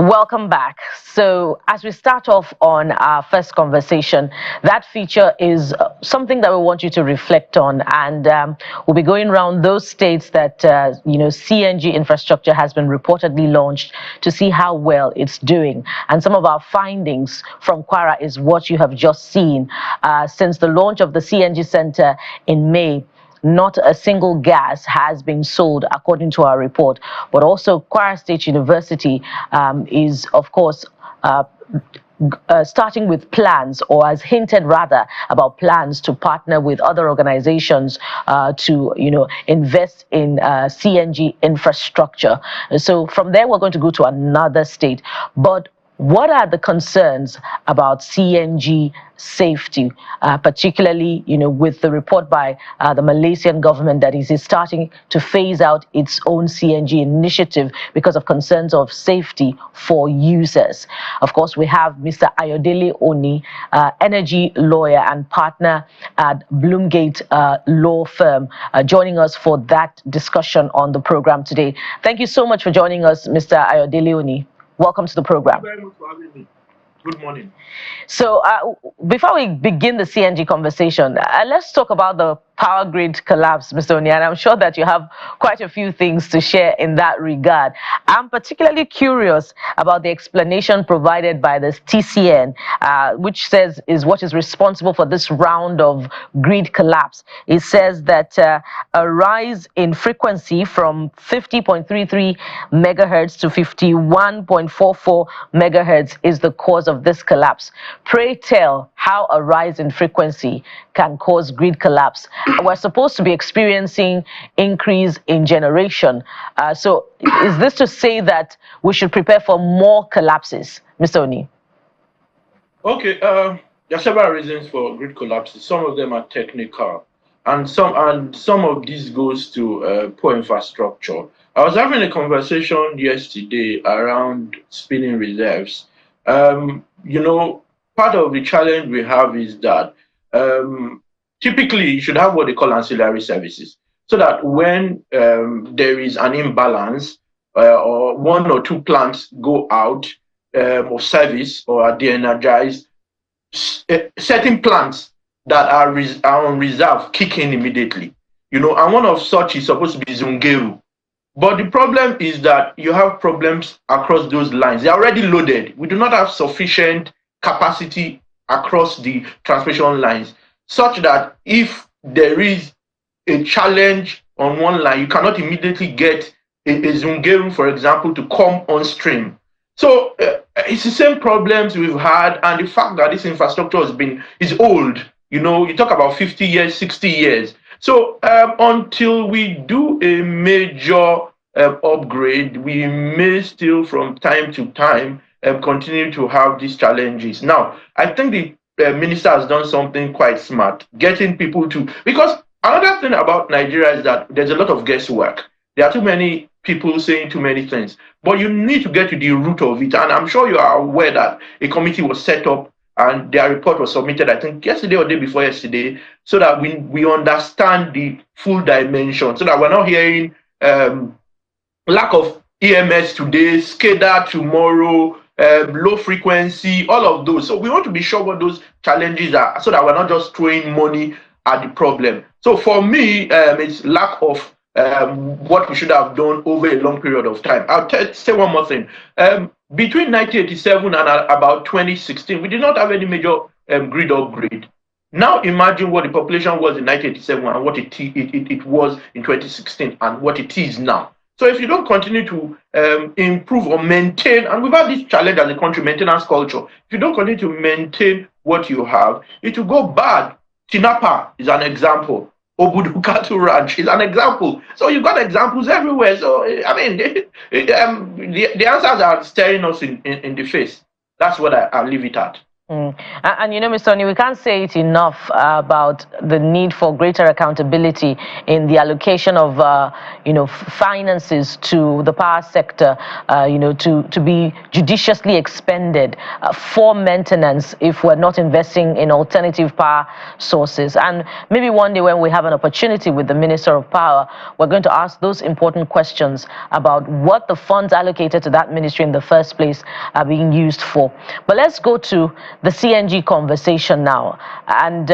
Welcome back. So, as we start off on our first conversation, that feature is something that we want you to reflect on, and we'll be going around those states that CNG infrastructure has been reportedly launched to see how well it's doing. And some of our findings from Kwara is what you have just seen since the launch of the CNG center in May. Not a single gas has been sold, according to our report. But also, Kwara State University is, of course, starting with plans, or has hinted rather about plans to partner with other organizations to, invest in CNG infrastructure. So from there, we're going to go to another state. But what are the concerns about CNG safety, particularly, with the report by the Malaysian government that is starting to phase out its own CNG initiative because of concerns of safety for users? Of course, we have Mr. Ayodele Oni, energy lawyer and partner at Bloomgate Law Firm, joining us for that discussion on the program today. Thank you so much for joining us, Mr. Ayodele Oni. Welcome to the program. Thank you very much for having me. Good morning. So before we begin the CNG conversation, let's talk about the power grid collapse, Mr. Oni, and I'm sure that you have quite a few things to share in that regard. I'm particularly curious about the explanation provided by the TCN, which says is what is responsible for this round of grid collapse. It says that a rise in frequency from 50.33 megahertz to 51.44 megahertz is the cause of this collapse. Pray tell how a rise in frequency can cause grid collapse. We're supposed to be experiencing increase in generation. So is this to say that we should prepare for more collapses, Mr. Oni? Okay, there are several reasons for grid collapses. Some of them are technical, and some of these goes to poor infrastructure. I was having a conversation yesterday around spinning reserves. Part of the challenge we have is that typically you should have what they call ancillary services, so that when there is an imbalance or one or two plants go out of service or are de-energized, certain plants that are on reserve kick in immediately. And one of such is supposed to be Zungeru. But the problem is that you have problems across those lines. They're already loaded. We do not have sufficient capacity across the transmission lines, such that if there is a challenge on one line, you cannot immediately get a Zungeru, for example, to come on stream. So it's the same problems we've had, and the fact that this infrastructure is old. You talk about 50 years, 60 years. So until we do a major upgrade, we may still from time to time continue to have these challenges. Now, I think the minister has done something quite smart, getting people to, because another thing about Nigeria is that there's a lot of guesswork. There are too many people saying too many things, but you need to get to the root of it. And I'm sure you are aware that a committee was set up and their report was submitted, I think, yesterday or day before yesterday, so that we understand the full dimension, so that we're not hearing lack of EMS today, SCADA tomorrow, low frequency, all of those. So we want to be sure what those challenges are, so that we're not just throwing money at the problem. So for me, it's lack of what we should have done over a long period of time. I'll say one more thing. Between 1987 and about 2016, we did not have any major grid upgrade. Now imagine what the population was in 1987 and what it was in 2016 and what it is now. So if you don't continue to improve or maintain, and we've had this challenge as a country, maintenance culture, if you don't continue to maintain what you have, it will go bad. Tinapa is an example. Obudu Cattle Ranch is an example. So you've got examples everywhere. So, I mean, the answers are staring us in the face. That's what I'll leave it at. And you know, Mr. Oni, we can't say it enough about the need for greater accountability in the allocation of, finances to the power sector, to be judiciously expended for maintenance if we're not investing in alternative power sources. And maybe one day when we have an opportunity with the Minister of Power, we're going to ask those important questions about what the funds allocated to that ministry in the first place are being used for. But let's go to the CNG conversation now. And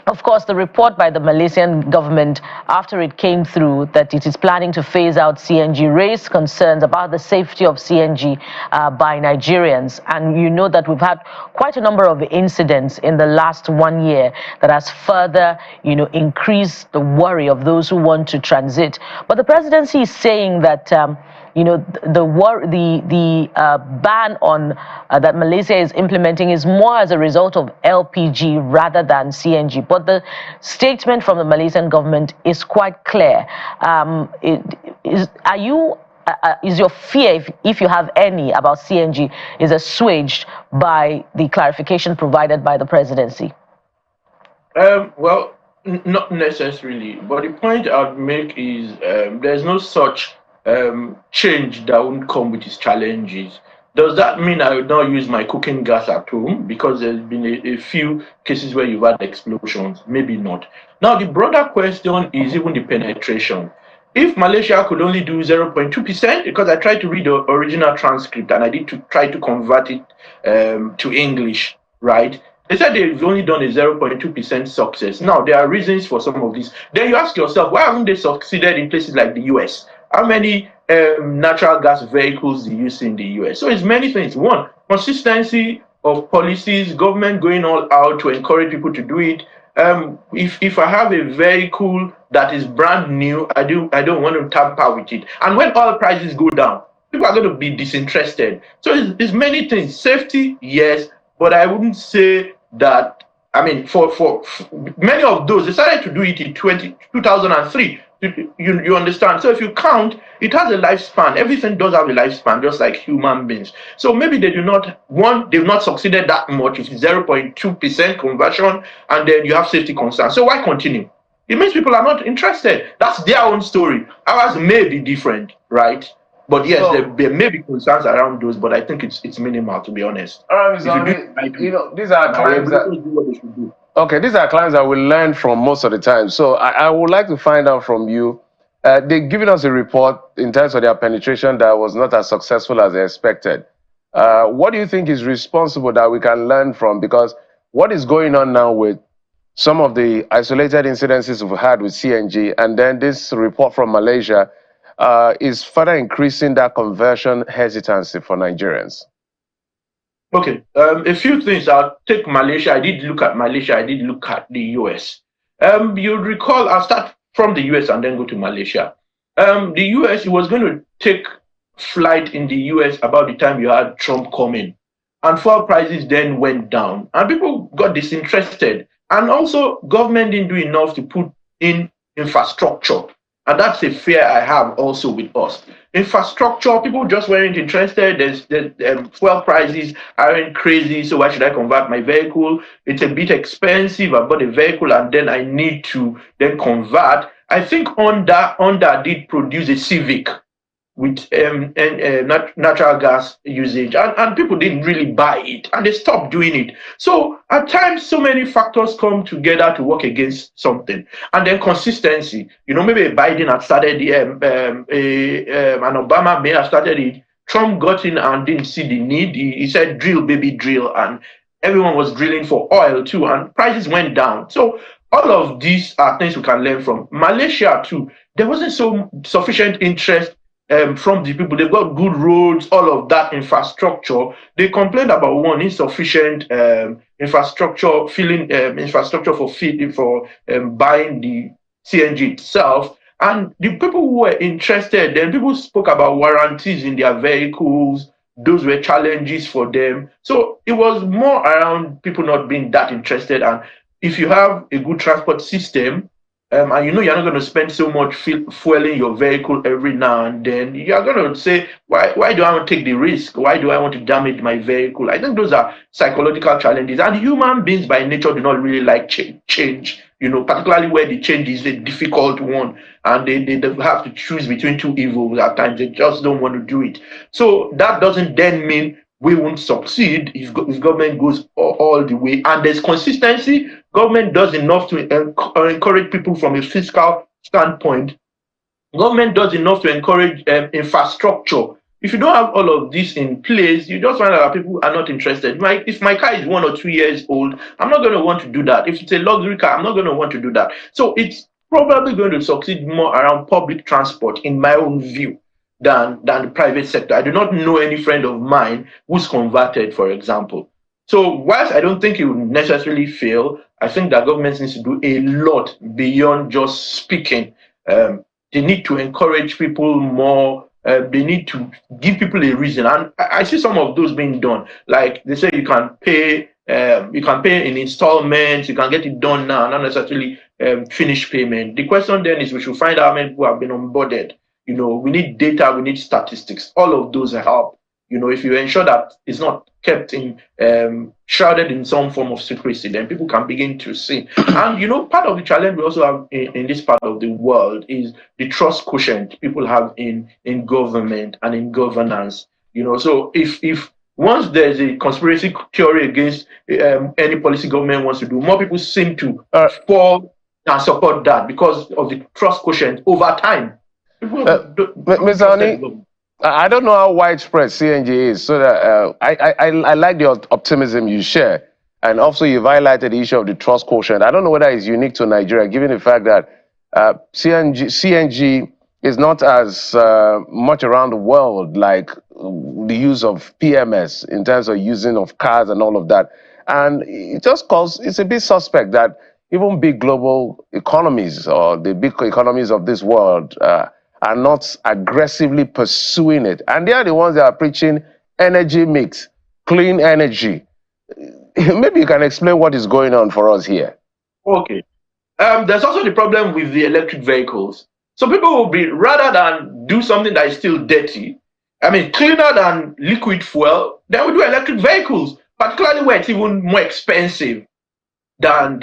of course, the report by the Malaysian government after it came through that it is planning to phase out CNG raised concerns about the safety of CNG by Nigerians. And you know that we've had quite a number of incidents in the last 1 year that has further, increased the worry of those who want to transit. But the presidency is saying that the ban on that Malaysia is implementing is more as a result of LPG rather than CNG. But the statement from the Malaysian government is quite clear. Is your fear, if you have any, about CNG is assuaged by the clarification provided by the presidency? Well, not necessarily. But the point I'd make is there's no such change that won't come with its challenges. Does that mean I would not use my cooking gas at home? Because there's been a few cases where you've had explosions. Maybe not. Now, the broader question is even the penetration. If Malaysia could only do 0.2%, because I tried to read the original transcript and I did try to convert it to English, right? They said they've only done a 0.2% success. Now, there are reasons for some of this. Then you ask yourself, why haven't they succeeded in places like the US? How many natural gas vehicles do you see in the US? So it's many things. One, consistency of policies, government going all out to encourage people to do it. If I have a vehicle that is brand new, I don't want to tamper with it. And when oil prices go down, people are going to be disinterested. So it's many things. Safety, yes, but I wouldn't say that. I mean, for many of those, they started to do it in 2003. You understand? So if you count, it has a lifespan. Everything does have a lifespan, just like human beings. So maybe they've not succeeded that much. It's 0.2% conversion, and then you have safety concerns. So why continue? It means people are not interested. That's their own story. Ours may be different, right? But yes, there may be concerns around those, but I think it's minimal, to be honest. All right, these are claims that do what they should do. Okay, these are claims that we learn from most of the time. So I would like to find out from you. They've given us a report in terms of their penetration that was not as successful as they expected. What do you think is responsible that we can learn from? Because what is going on now with some of the isolated incidences we've had with CNG, and then this report from Malaysia is further increasing that conversion hesitancy for Nigerians? Okay, a few things. I'll take Malaysia. I did look at Malaysia. I did look at the US. You'll recall, I'll start from the US and then go to Malaysia. The US, it was going to take flight in the US about the time you had Trump coming. And fuel prices then went down. And people got disinterested. And also, government didn't do enough to put in infrastructure. And that's a fear I have also with us. Infrastructure, people just weren't interested. Fuel prices aren't crazy, so why should I convert my vehicle? It's a bit expensive. I've got a vehicle and then I need to then convert. I think Honda did produce a Civic with natural gas usage, and people didn't really buy it, and they stopped doing it. So at times, so many factors come together to work against something, and then consistency. Maybe Biden had started and Obama may have started it. Trump got in and didn't see the need. He said, "Drill, baby, drill," and everyone was drilling for oil too, and prices went down. So all of these are things we can learn from. Malaysia too, there wasn't sufficient interest from the people. They've got good roads, all of that infrastructure. They complained about insufficient infrastructure, infrastructure for buying the CNG itself. And the people who were interested, then people spoke about warranties in their vehicles. Those were challenges for them. So it was more around people not being that interested. And if you have a good transport system, and you know you're not going to spend so much fueling your vehicle every now and then, you're going to say, why do I want to take the risk? Why do I want to damage my vehicle? I think those are psychological challenges, and human beings by nature do not really like change. You know, particularly where the change is a difficult one, and they have to choose between two evils at times. They just don't want to do it. So that doesn't then mean we won't succeed if government goes all the way and there's consistency. Government does enough to encourage people from a fiscal standpoint. Government does enough to encourage infrastructure. If you don't have all of this in place, you just find out that people are not interested. If my car is 1 or 2 years old, I'm not going to want to do that. If it's a luxury car, I'm not going to want to do that. So it's probably going to succeed more around public transport, in my own view, than the private sector. I do not know any friend of mine who's converted, for example. So whilst I don't think it will necessarily fail, I think that government needs to do a lot beyond just speaking. They need to encourage people more. They need to give people a reason, and I see some of those being done. Like they say, you can pay in installments. You can get it done now, not necessarily finish payment. The question then is, we should find out how many people have been onboarded. You know, we need data, we need statistics. All of those help. You know, if you ensure that it's not kept in shrouded in some form of secrecy, then people can begin to see. And you know, part of the challenge we also have in this part of the world is the trust quotient people have in government and in governance. You know, so if once there's a conspiracy theory against any policy government wants to do, more people seem to fall and support that because of the trust quotient over time. Mr. Oni, I don't know how widespread CNG is, so that I like the optimism you share, and also you've highlighted the issue of the trust quotient. I don't know whether it's unique to Nigeria, given the fact that CNG is not as much around the world like the use of PMS in terms of using of cars and all of that, and it's a bit suspect that even big global economies or the big economies of this world are not aggressively pursuing it. And they are the ones that are preaching energy mix, clean energy. Maybe you can explain what is going on for us here. Okay. There's also the problem with the electric vehicles. So people will be, rather than do something that is still dirty, I mean, cleaner than liquid fuel, then we do electric vehicles, particularly where it's even more expensive than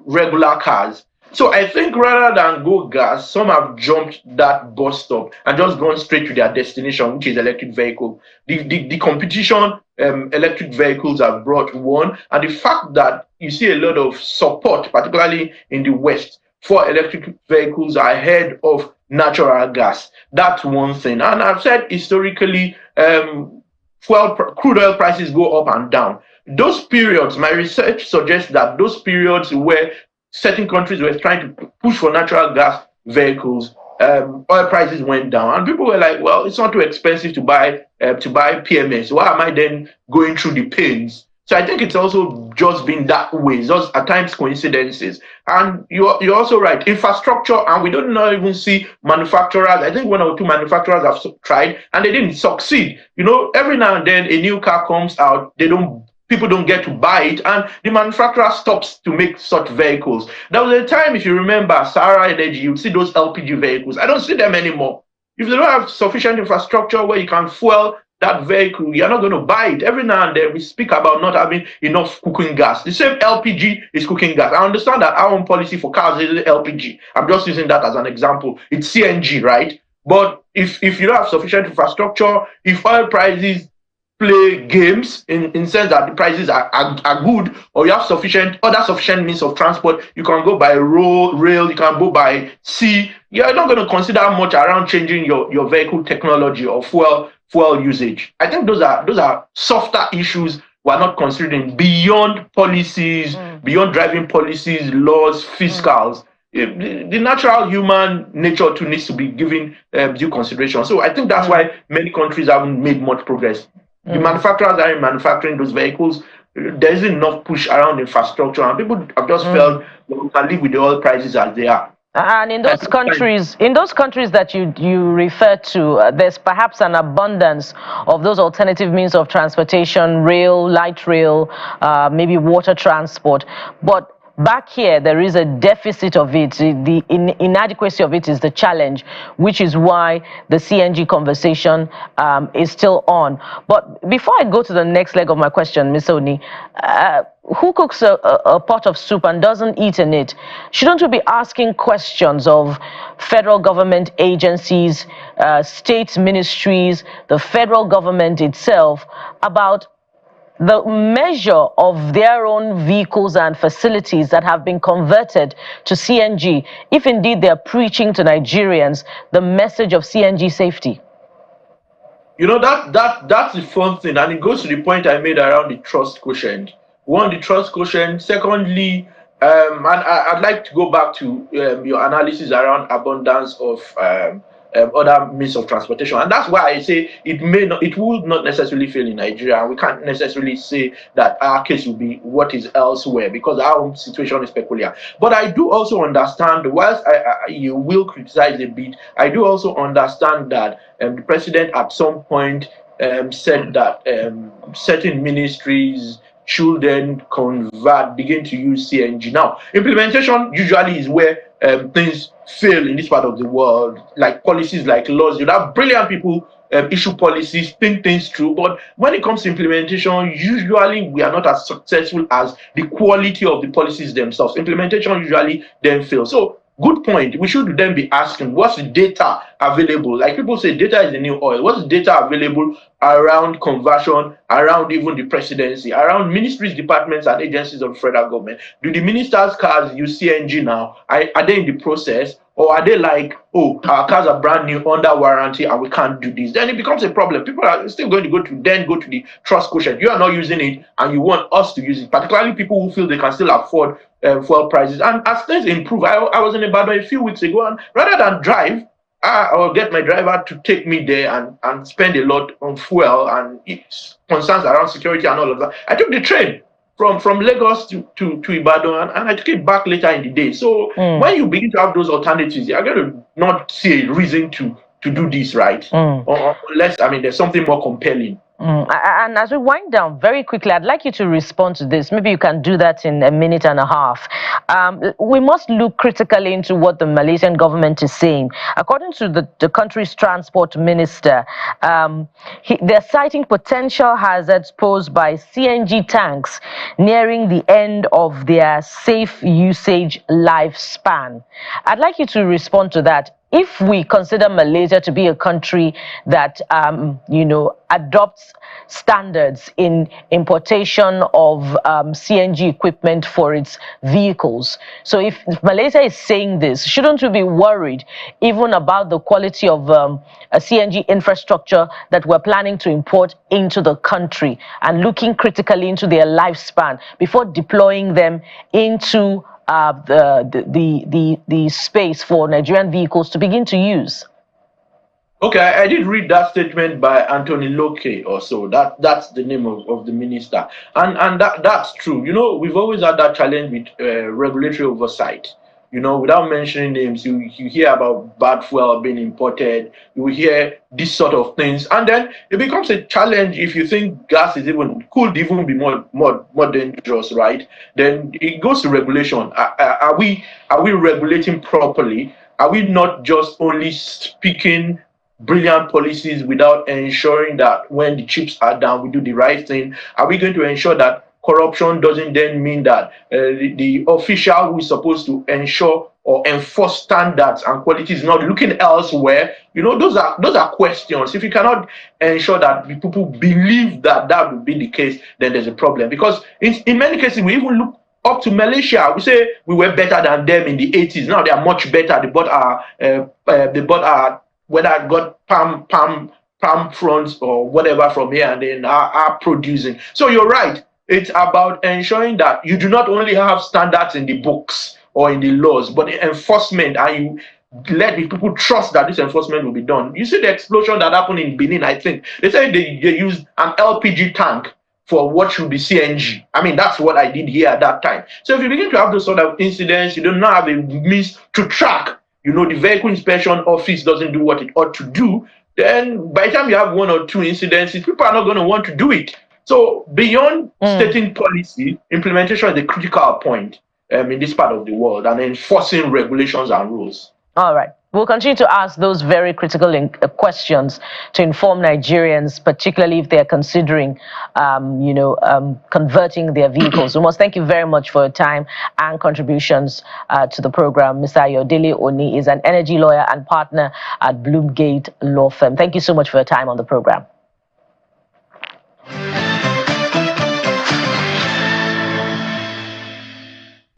regular cars. So I think rather than go gas, some have jumped that bus stop and just gone straight to their destination, which is electric vehicle. The competition electric vehicles have brought one, and the fact that you see a lot of support, particularly in the West, for electric vehicles ahead of natural gas. That's one thing. And I've said historically, crude oil prices go up and down. Those periods, my research suggests that those periods where certain countries were trying to push for natural gas vehicles, oil prices went down, and people were like, "Well, it's not too expensive to buy PMS. Why am I then going through the pains?" So I think it's also just been that way. It's just at times coincidences. And you're also right. Infrastructure, and we don't even see manufacturers. I think 1 or 2 manufacturers have tried and they didn't succeed. You know, every now and then a new car comes out, people don't get to buy it, and the manufacturer stops to make such vehicles. There was a time, if you remember, Sahara Energy, you'd see those LPG vehicles. I don't see them anymore. If they don't have sufficient infrastructure where you can fuel that vehicle, you're not going to buy it. Every now and then we speak about not having enough cooking gas. The same LPG is cooking gas. I understand that our own policy for cars is LPG. I'm just using that as an example. It's CNG, right? But if you don't have sufficient infrastructure, if oil prices play games in sense that the prices are good, or you have sufficient means of transport, you can go by rail, you can go by sea, you're not going to consider much around changing your vehicle technology or fuel usage. I think those are softer issues we're not considering beyond policies, beyond driving policies, laws, fiscals. The natural human nature too needs to be given due consideration. So I think that's why many countries haven't made much progress. The manufacturers are manufacturing those vehicles. There isn't enough push around infrastructure, and people have just felt that we can live with the oil prices as they are. And in those countries that you refer to, there's perhaps an abundance of those alternative means of transportation, rail, light rail, maybe water transport. But back here there is a deficit of it. The inadequacy of it is the challenge, which is why the CNG conversation is still on. But before I go to the next leg of my question, Ms. Oni, who cooks a pot of soup and doesn't eat in it? Shouldn't we be asking questions of federal government agencies, state ministries, the federal government itself about the measure of their own vehicles and facilities that have been converted to CNG, if indeed they're preaching to Nigerians the message of CNG safety? You know, that's the fun thing, and it goes to the point I made around the trust quotient. One, the trust quotient. Secondly, and I'd like to go back to your analysis around abundance of other means of transportation, and that's why I say it would not necessarily fail in Nigeria, and we can't necessarily say that our case will be what is elsewhere because our own situation is peculiar. But I do also understand, whilst you will criticize a bit, I do also understand that the president at some point said that certain ministries should then begin to use CNG. Now, implementation usually is where things fail in this part of the world, like policies, like laws. You have brilliant people issue policies, think things through, but when it comes to implementation, usually we are not as successful as the quality of the policies themselves. Implementation usually then fails. So, good point. We should then be asking, what's the data available? Like people say, data is the new oil. What's the data available around conversion, around even the presidency, around ministries, departments, and agencies of the federal government? Do the ministers' cars use CNG now? Are they in the process? Or are they like, oh, our cars are brand new, under warranty, and we can't do this? Then it becomes a problem. People are still going to go to the trust quotient. You are not using it, and you want us to use it. Particularly people who feel they can still afford fuel prices. And as things improve, I was in Ibadan a few weeks ago, and rather than drive, I will get my driver to take me there and spend a lot on fuel and concerns around security and all of that. I took the train from Lagos to Ibadan, and I took it back later in the day. So when you begin to have those alternatives, you're going to not see a reason to do this, right? Unless, there's something more compelling. And as we wind down very quickly, I'd like you to respond to this. Maybe you can do that in a minute and a half. We must look critically into what the Malaysian government is saying. According to the country's transport minister, they're citing potential hazards posed by CNG tanks nearing the end of their safe usage lifespan. I'd like you to respond to that. If we consider Malaysia to be a country that, adopts standards in importation of CNG equipment for its vehicles. So if Malaysia is saying this, shouldn't we be worried even about the quality of a CNG infrastructure that we're planning to import into the country and looking critically into their lifespan before deploying them into the space for Nigerian vehicles to begin to use? Okay, I did read that statement by Anthony Loke or so. That's the name of the minister. And that's true. We've always had that challenge with regulatory oversight. Without mentioning names, you hear about bad fuel being imported, you hear this sort of things, and then it becomes a challenge if you think gas could even be more dangerous, right? Then it goes to regulation. Are we regulating properly? Are we not just only speaking brilliant policies without ensuring that when the chips are down, we do the right thing? Are we going to ensure that corruption doesn't then mean that the official who is supposed to ensure or enforce standards and quality is not looking elsewhere? Those are questions. If you cannot ensure that people believe that would be the case, then there's a problem. Because in many cases, we even look up to Malaysia. We say we were better than them in the 80s. Now they are much better. They bought our whether I got palm fronts or whatever from here, and then are producing. So you're right. It's about ensuring that you do not only have standards in the books or in the laws, but the enforcement, and you let the people trust that this enforcement will be done. You see the explosion that happened in Benin, I think. They said they used an LPG tank for what should be CNG. That's what I did here at that time. So if you begin to have those sort of incidents, you do not have a means to track. The vehicle inspection office doesn't do what it ought to do, then by the time you have one or two incidents, people are not going to want to do it. So beyond stating policy, implementation is a critical point. in this part of the world and enforcing regulations and rules. All right. We'll continue to ask those very critical questions to inform Nigerians, particularly if they're considering, converting their vehicles. We must thank you very much for your time and contributions to the program. Mr. Ayodele Oni is an energy lawyer and partner at Bloomgate Law Firm. Thank you so much for your time on the program.